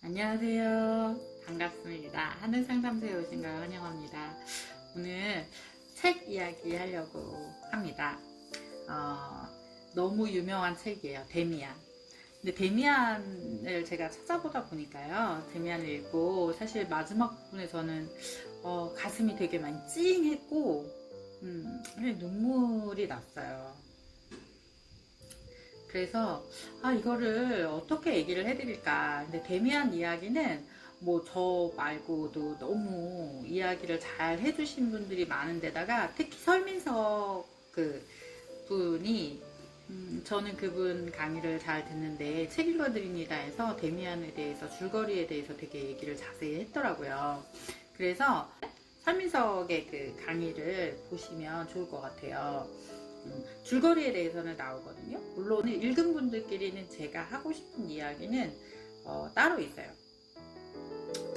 안녕하세요. 반갑습니다. 하늘상담소에 오신 걸 환영합니다. 오늘 책 이야기 하려고 합니다. 너무 유명한 책이에요. 데미안. 근데 데미안을 제가 찾아보다 보니까요. 데미안을 읽고 사실 마지막 부분에 저는 가슴이 되게 많이 찡했고 눈물이 났어요. 그래서 이거를 어떻게 얘기를 해드릴까. 근데 데미안 이야기는 뭐 저 말고도 너무 이야기를 잘 해주신 분들이 많은데다가 특히 설민석 그 분이 저는 그분 강의를 잘 듣는데 책 읽어드립니다 해서 데미안에 대해서 줄거리에 대해서 되게 얘기를 자세히 했더라고요. 그래서 설민석의 그 강의를 보시면 좋을 것 같아요. 줄거리에 대해서는 나오거든요. 물론 읽은 분들끼리는 제가 하고 싶은 이야기는 따로 있어요.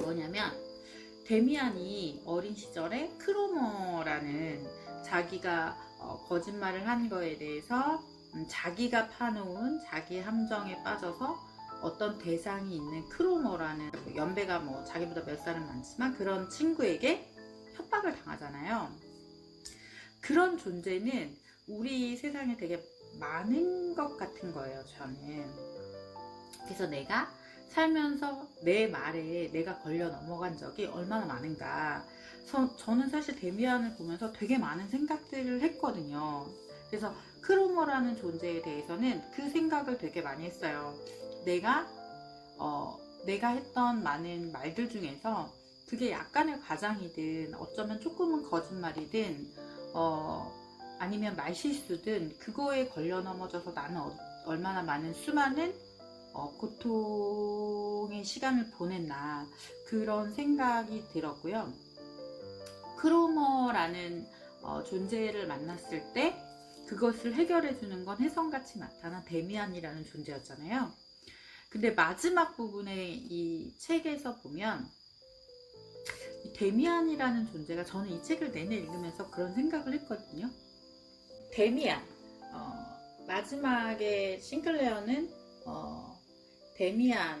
뭐냐면 데미안이 어린 시절에 크로머라는 자기가 거짓말을 한 거에 대해서 자기가 파놓은 자기 함정에 빠져서 어떤 대상이 있는 크로머라는 연배가 뭐 자기보다 몇 살은 많지만 그런 친구에게 협박을 당하잖아요. 그런 존재는 우리 세상에 되게 많은 것 같은 거예요, 저는. 그래서 내가 살면서 내 말에 내가 걸려 넘어간 적이 얼마나 많은가. 저는 사실 데미안을 보면서 되게 많은 생각들을 했거든요. 그래서 크로머라는 존재에 대해서는 그 생각을 되게 많이 했어요. 내가 했던 많은 말들 중에서 그게 약간의 과장이든 어쩌면 조금은 거짓말이든 아니면 말실수든 그거에 걸려 넘어져서 나는 얼마나 많은 수많은 고통의 시간을 보냈나 그런 생각이 들었고요. 크로머라는 존재를 만났을 때 그것을 해결해 주는 건 혜성같이 나타난 데미안이라는 존재였잖아요. 근데 마지막 부분에 이 책에서 보면 이 데미안이라는 존재가 저는 이 책을 내내 읽으면서 그런 생각을 했거든요. 데미안 마지막에 싱클레어는 데미안의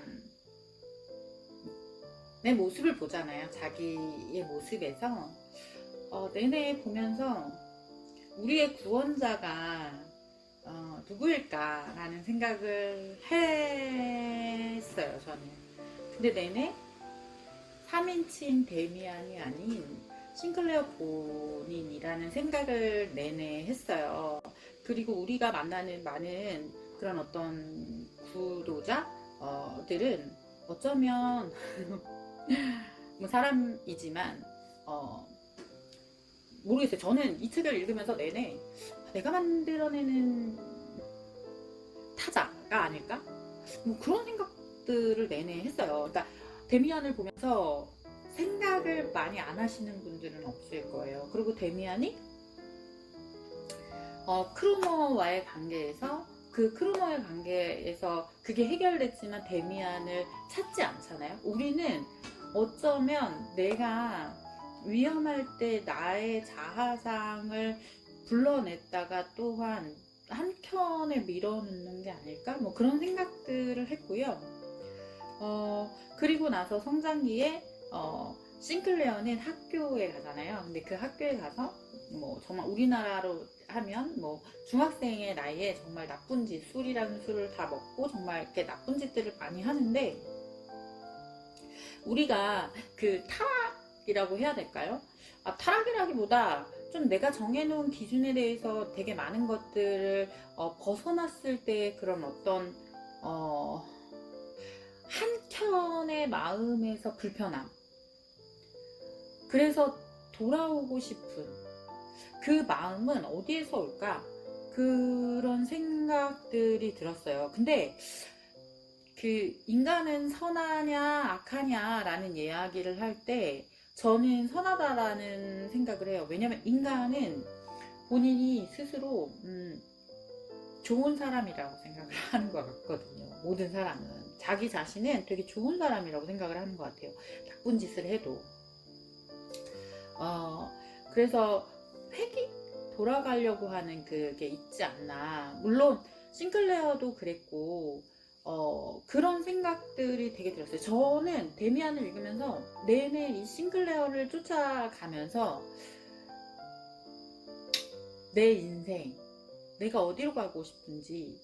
모습을 보잖아요. 자기의 모습에서 내내 보면서 우리의 구원자가 누구일까 라는 생각을 했어요. 저는. 근데 내내 3인칭 데미안이 아닌 싱클레어 본인이라는 생각을 내내 했어요. 그리고 우리가 만나는 많은 그런 어떤 구도자들은 어쩌면 뭐 사람이지만 모르겠어요. 저는 이 책을 읽으면서 내내 내가 만들어내는 타자가 아닐까? 뭐 그런 생각들을 내내 했어요. 그러니까 데미안을 보면서 생각을 많이 안 하시는 분들은 없을 거예요. 그리고 데미안이 크루머와의 관계에서 그 크루머의 관계에서 그게 해결됐지만 데미안을 찾지 않잖아요. 우리는 어쩌면 내가 위험할 때 나의 자아상을 불러냈다가 또한 한켠에 밀어넣는 게 아닐까? 뭐 그런 생각들을 했고요. 그리고 나서 성장기에 싱클레어는 학교에 가잖아요. 근데 그 학교에 가서 뭐 정말 우리나라로 하면 뭐 중학생의 나이에 정말 나쁜 짓, 술이라는 술을 다 먹고 정말 이렇게 나쁜 짓들을 많이 하는데 우리가 그 타락이라고 해야 될까요? 타락이라기보다 좀 내가 정해놓은 기준에 대해서 되게 많은 것들을 벗어났을 때 그런 어떤 한켠의 마음에서 불편함, 그래서 돌아오고 싶은 그 마음은 어디에서 올까? 그런 생각들이 들었어요. 근데 그 인간은 선하냐 악하냐 라는 이야기를 할 때 저는 선하다라는 생각을 해요. 왜냐면 인간은 본인이 스스로 좋은 사람이라고 생각을 하는 것 같거든요. 모든 사람은 자기 자신은 되게 좋은 사람이라고 생각을 하는 것 같아요. 나쁜 짓을 해도. 그래서 회귀 돌아가려고 하는 그게 있지 않나. 물론 싱클레어도 그랬고 그런 생각들이 되게 들었어요. 저는 데미안을 읽으면서 내내 이 싱클레어를 쫓아가면서 내 인생, 내가 어디로 가고 싶은지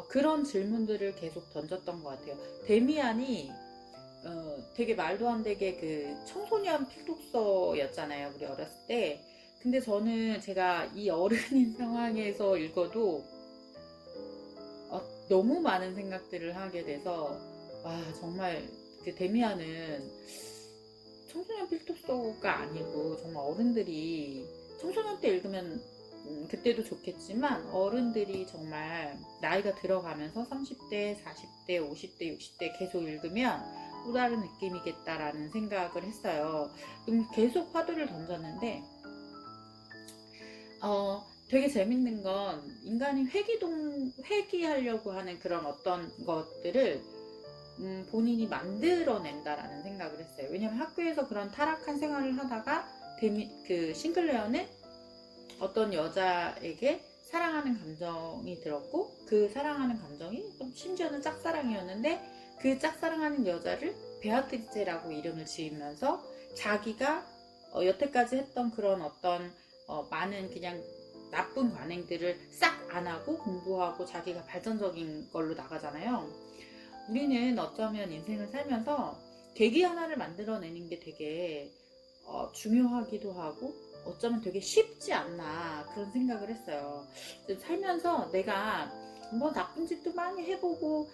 그런 질문들을 계속 던졌던 것 같아요. 데미안이 되게 말도 안 되게 그 청소년 필독서였잖아요, 우리 어렸을 때. 근데 저는 제가 이 어른인 상황에서 읽어도 너무 많은 생각들을 하게 돼서, 와, 정말 그 데미안은 청소년 필독서가 아니고 정말 어른들이 청소년 때 읽으면 그때도 좋겠지만 어른들이 정말 나이가 들어가면서 30대, 40대, 50대, 60대 계속 읽으면 또 다른 느낌이겠다라는 생각을 했어요. 계속 화두를 던졌는데 되게 재밌는 건 인간이 회귀하려고 하는 그런 어떤 것들을 본인이 만들어낸다라는 생각을 했어요. 왜냐면 학교에서 그런 타락한 생활을 하다가 그 싱클레어는 어떤 여자에게 사랑하는 감정이 들었고 그 사랑하는 감정이 심지어는 짝사랑이었는데 그 짝사랑하는 여자를 베아트리체라고 이름을 지으면서 자기가 여태까지 했던 그런 어떤 많은 그냥 나쁜 관행들을 싹 안 하고 공부하고 자기가 발전적인 걸로 나가잖아요. 우리는 어쩌면 인생을 살면서 계기 하나를 만들어내는 게 되게 중요하기도 하고 어쩌면 되게 쉽지 않나 그런 생각을 했어요. 살면서 내가 뭐 나쁜 짓도 많이 해보고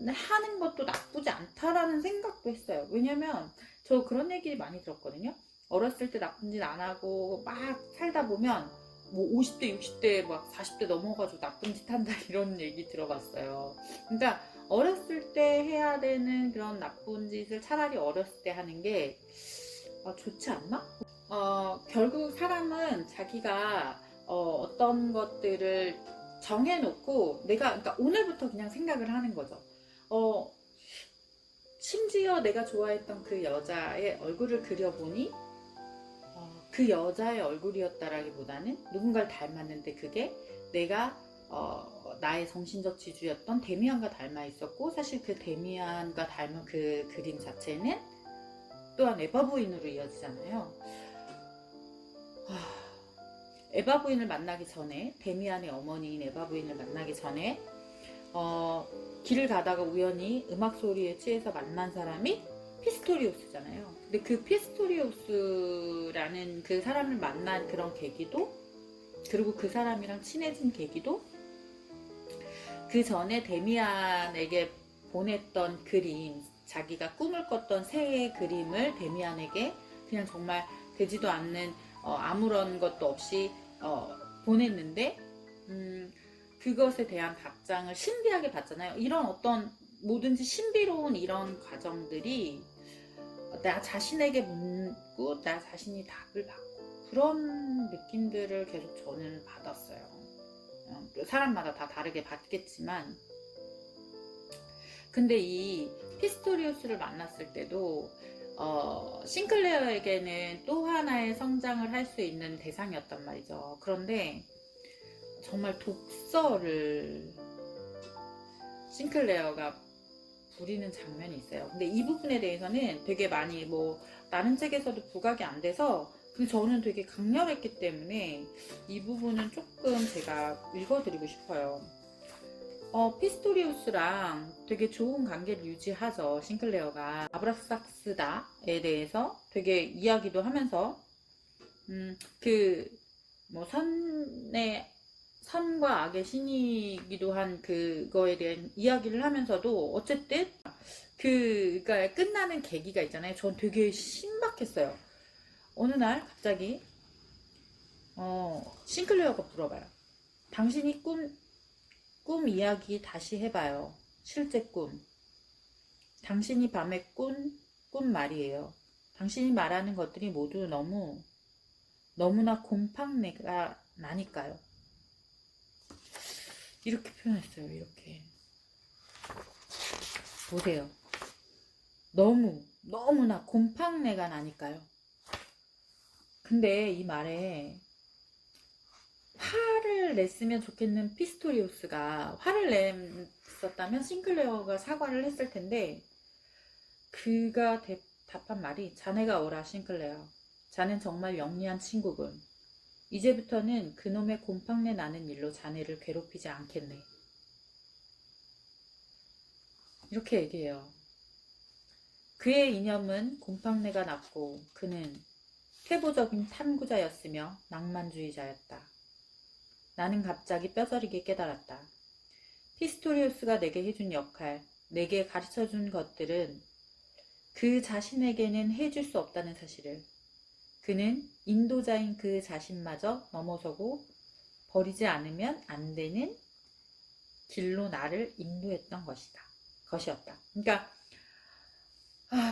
하는 것도 나쁘지 않다라는 생각도 했어요. 왜냐면 저 그런 얘기 많이 들었거든요. 어렸을 때 나쁜 짓 안 하고 막 살다 보면 뭐 50대, 60대, 막 40대 넘어가지고 나쁜 짓 한다 이런 얘기 들어봤어요. 그러니까 어렸을 때 해야 되는 그런 나쁜 짓을 차라리 어렸을 때 하는 게 좋지 않나? 결국 사람은 자기가 어떤 것들을 정해놓고 그러니까 오늘부터 그냥 생각을 하는 거죠. 심지어 내가 좋아했던 그 여자의 얼굴을 그려보니 그 여자의 얼굴이었다라기보다는 누군가를 닮았는데 그게 내가 나의 정신적 지주였던 데미안과 닮아 있었고 사실 그 데미안과 닮은 그 그림 자체는 또한 에바 부인으로 이어지잖아요. 에바 부인을 만나기 전에 데미안의 어머니인 에바 부인을 만나기 전에 길을 가다가 우연히 음악 소리에 취해서 만난 사람이 피스토리우스잖아요. 근데 그 피스토리우스라는 그 사람을 만난 그런 계기도 그리고 그 사람이랑 친해진 계기도 그 전에 데미안에게 보냈던 그림 자기가 꿈을 꿨던 새의 그림을 데미안에게 그냥 정말 되지도 않는 아무런 것도 없이 보냈는데 그것에 대한 답장을 신비하게 받잖아요. 이런 어떤 뭐든지 신비로운 이런 과정들이 나 자신에게 묻고 나 자신이 답을 받고 그런 느낌들을 계속 저는 받았어요. 사람마다 다 다르게 받겠지만 근데 이 피스토리우스를 만났을 때도 싱클레어에게는 또 하나의 성장을 할 수 있는 대상이었단 말이죠. 그런데 정말 독서를 싱클레어가 부리는 장면이 있어요. 근데 이 부분에 대해서는 되게 많이 다른 책에서도 부각이 안 돼서 근데 저는 되게 강렬했기 때문에 이 부분은 조금 제가 읽어드리고 싶어요. 피스토리우스랑 되게 좋은 관계를 유지하죠. 싱클레어가 아브락삭스다에 대해서 되게 이야기도 하면서 선과 악의 신이기도 한 그거에 대한 이야기를 하면서도 어쨌든 그가 끝나는 계기가 있잖아요. 전 되게 신박했어요. 어느 날 갑자기 싱클레어가 물어봐요. 당신이 꿈 이야기 다시 해봐요. 실제 꿈. 당신이 밤에 꿈 말이에요. 당신이 말하는 것들이 모두 너무나 곰팡내가 나니까요. 이렇게 표현했어요. 이렇게. 보세요. 너무나 곰팡내가 나니까요. 근데 이 말에 화를 냈으면 좋겠는 피스토리우스가 화를 있었다면 싱클레어가 사과를 했을 텐데, 그가 답한 말이, 자네가 오라 싱클레어. 자넨 정말 영리한 친구군. 이제부터는 그놈의 곰팡내 나는 일로 자네를 괴롭히지 않겠네. 이렇게 얘기해요. 그의 이념은 곰팡내가 났고 그는 태보적인 탐구자였으며 낭만주의자였다. 나는 갑자기 뼈저리게 깨달았다. 피스토리우스가 내게 해준 역할, 내게 가르쳐준 것들은 그 자신에게는 해줄 수 없다는 사실을, 그는 인도자인 그 자신마저 넘어서고 버리지 않으면 안 되는 길로 나를 인도했던 것이었다. 그러니까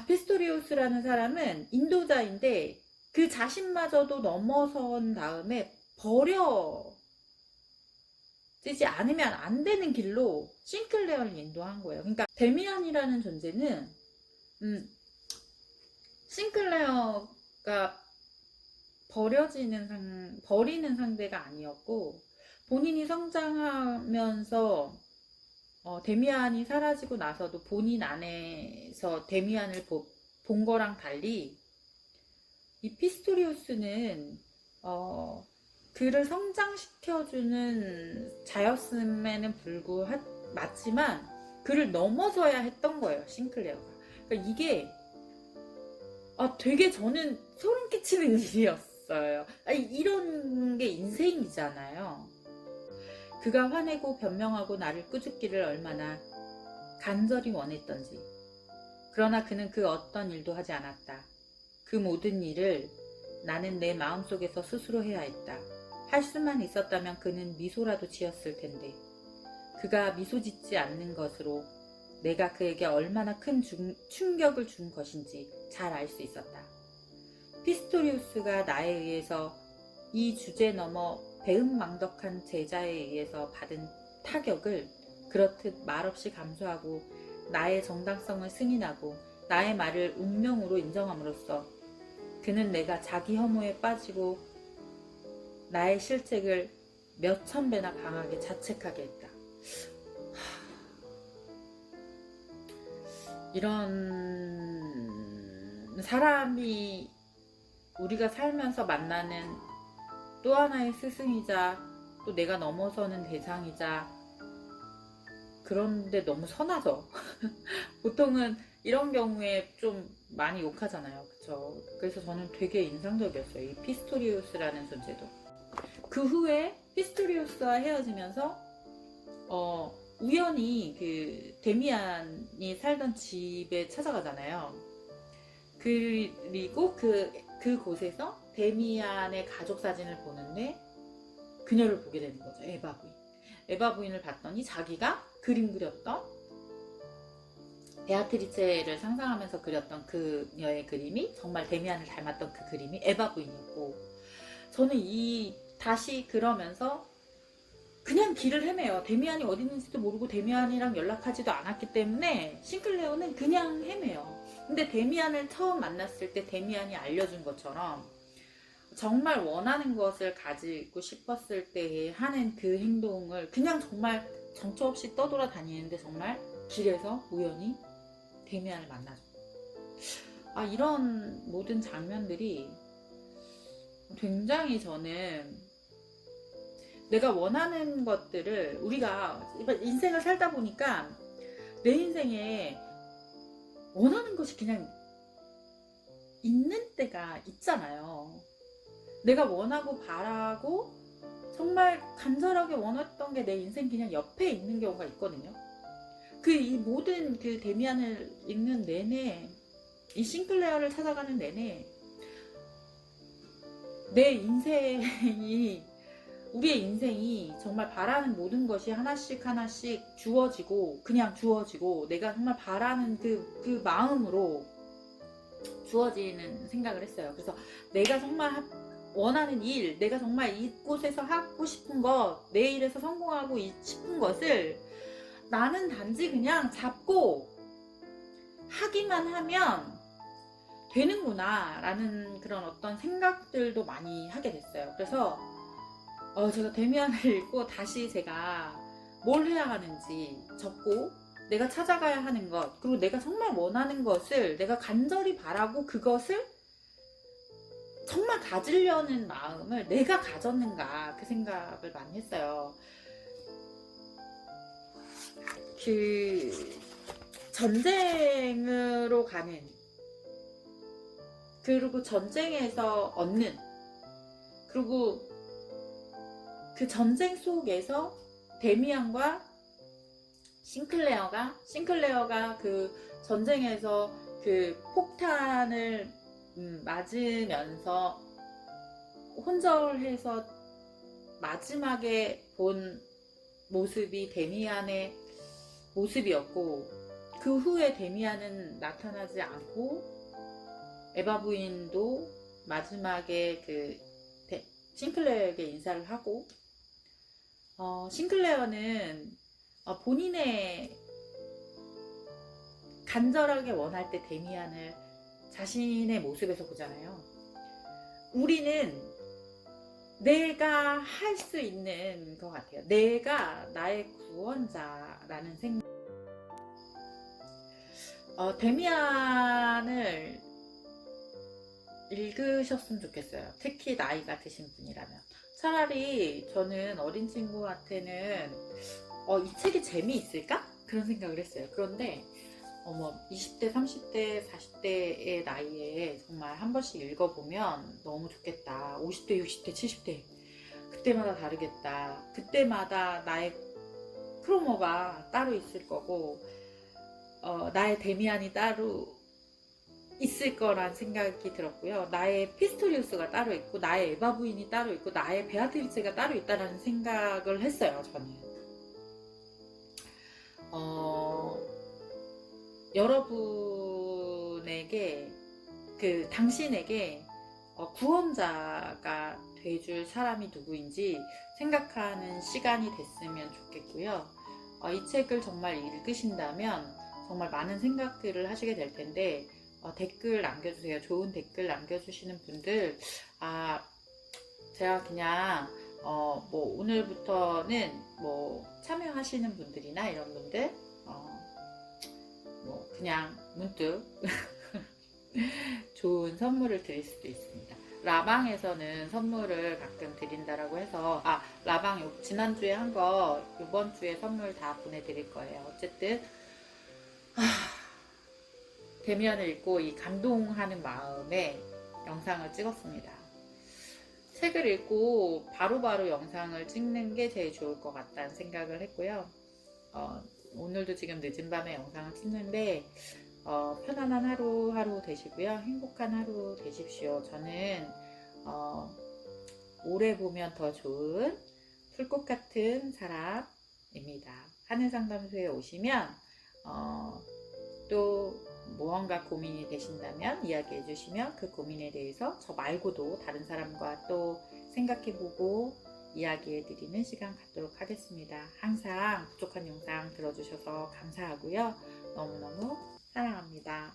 피스토리우스라는 사람은 인도자인데 그 자신마저도 넘어선 다음에 버려지지 않으면 안 되는 길로 싱클레어를 인도한 거예요. 그러니까 데미안이라는 존재는 싱클레어가 버리는 상대가 아니었고, 본인이 성장하면서 데미안이 사라지고 나서도 본인 안에서 데미안을 본 거랑 달리 이 피스토리우스는 그를 성장시켜주는 자였음에는 맞지만 그를 넘어서야 했던 거예요, 싱클레어가. 그러니까 이게 되게 저는 소름 끼치는 일이었어요. 이런 게 인생이잖아요. 그가 화내고 변명하고 나를 꾸짖기를 얼마나 간절히 원했던지. 그러나 그는 그 어떤 일도 하지 않았다. 그 모든 일을 나는 내 마음속에서 스스로 해야 했다. 할 수만 있었다면 그는 미소라도 지었을 텐데, 그가 미소 짓지 않는 것으로 내가 그에게 얼마나 큰 충격을 준 것인지 잘 알 수 있었다. 피스토리우스가 나에 의해서 이 주제 넘어 배은망덕한 제자에 의해서 받은 타격을 그렇듯 말없이 감수하고 나의 정당성을 승인하고 나의 말을 운명으로 인정함으로써 그는 내가 자기 혐오에 빠지고 나의 실책을 몇천 배나 강하게 자책하게 했다. 이런 사람이 우리가 살면서 만나는 또 하나의 스승이자 또 내가 넘어서는 대상이자, 그런데 너무 선하죠. 보통은 이런 경우에 좀 많이 욕하잖아요. 그쵸? 그래서 저는 되게 인상적이었어요. 이 피스토리우스라는 존재도. 그 후에 피스토리우스와 헤어지면서 우연히 그 데미안이 살던 집에 찾아가잖아요. 그리고 그곳에서 데미안의 가족 사진을 보는데 그녀를 보게 되는 거죠. 에바 부인. 에바 부인을 봤더니 자기가 그림 그렸던, 베아트리체를 상상하면서 그렸던 그녀의 그림이 정말 데미안을 닮았던 그 그림이 에바 부인이었고, 저는 다시 그러면서 그냥 길을 헤매요. 데미안이 어디 있는지도 모르고 데미안이랑 연락하지도 않았기 때문에 싱클레어는 그냥 헤매요. 근데 데미안을 처음 만났을 때 데미안이 알려준 것처럼 정말 원하는 것을 가지고 싶었을 때 하는 그 행동을 그냥 정말 정처 없이 떠돌아다니는데 정말 길에서 우연히 데미안을 만나죠. 이런 모든 장면들이 굉장히 저는 내가 원하는 것들을, 우리가 인생을 살다 보니까 내 인생에 원하는 것이 그냥 있는 때가 있잖아요. 내가 원하고 바라고 정말 간절하게 원했던 게 내 인생 그냥 옆에 있는 경우가 있거든요. 이 모든 그 데미안을 읽는 내내, 이 싱클레어를 찾아가는 내내 우리의 인생이 정말 바라는 모든 것이 하나씩 주어지고, 그냥 주어지고, 내가 정말 바라는 그 마음으로 주어지는 생각을 했어요. 그래서 내가 정말 원하는 일, 내가 정말 이곳에서 하고 싶은 것, 내 일에서 성공하고 싶은 것을 나는 단지 그냥 잡고 하기만 하면 되는구나 라는 그런 어떤 생각들도 많이 하게 됐어요. 그래서 제가 데미안을 읽고 다시 제가 뭘 해야 하는지 적고 내가 찾아가야 하는 것, 그리고 내가 정말 원하는 것을 내가 간절히 바라고 그것을 정말 가지려는 마음을 내가 가졌는가, 그 생각을 많이 했어요. 그 전쟁으로 가는, 그리고 전쟁에서 얻는, 그리고 그 전쟁 속에서 데미안과 싱클레어가 그 전쟁에서 그 폭탄을 맞으면서 혼절해서 마지막에 본 모습이 데미안의 모습이었고, 그 후에 데미안은 나타나지 않고 에바 부인도 마지막에 그 싱클레어에게 인사를 하고, 싱클레어는 본인의 간절하게 원할 때 데미안을 자신의 모습에서 보잖아요. 우리는 내가 할 수 있는 것 같아요. 내가 나의 구원자라는 생각. 데미안을 읽으셨으면 좋겠어요. 특히 나이가 드신 분이라면. 차라리 저는 어린 친구한테는 이 책이 재미있을까? 그런 생각을 했어요. 그런데 20대, 30대, 40대의 나이에 정말 한 번씩 읽어보면 너무 좋겠다. 50대, 60대, 70대 그때마다 다르겠다. 그때마다 나의 크로모가 따로 있을 거고, 나의 데미안이 따로 있을 거란 생각이 들었고요. 나의 피스토리우스가 따로 있고, 나의 에바 부인이 따로 있고, 나의 베아트리체가 따로 있다는 생각을 했어요. 저는 여러분에게, 당신에게 구원자가 돼줄 사람이 누구인지 생각하는 시간이 됐으면 좋겠고요. 이 책을 정말 읽으신다면 정말 많은 생각들을 하시게 될 텐데, 댓글 남겨주세요. 좋은 댓글 남겨주시는 분들, 제가 그냥 뭐 오늘부터는 뭐 참여하시는 분들이나 이런 분들, 뭐 그냥 문득 좋은 선물을 드릴 수도 있습니다. 라방에서는 선물을 가끔 드린다라고 해서, 라방 지난주에 한 거 이번 주에 선물 다 보내드릴 거예요. 어쨌든 데미안을 읽고 이 감동하는 마음에 영상을 찍었습니다. 책을 읽고 바로바로 영상을 찍는 게 제일 좋을 것 같다는 생각을 했고요. 오늘도 지금 늦은 밤에 영상을 찍는데, 편안한 하루 되시고요. 행복한 하루 되십시오. 저는 오래 보면 더 좋은 풀꽃 같은 사람입니다. 하늘상담소에 오시면 또 무언가 고민이 되신다면 이야기해 주시면 그 고민에 대해서 저 말고도 다른 사람과 또 생각해보고 이야기해 드리는 시간 갖도록 하겠습니다. 항상 부족한 영상 들어주셔서 감사하고요. 너무너무 사랑합니다.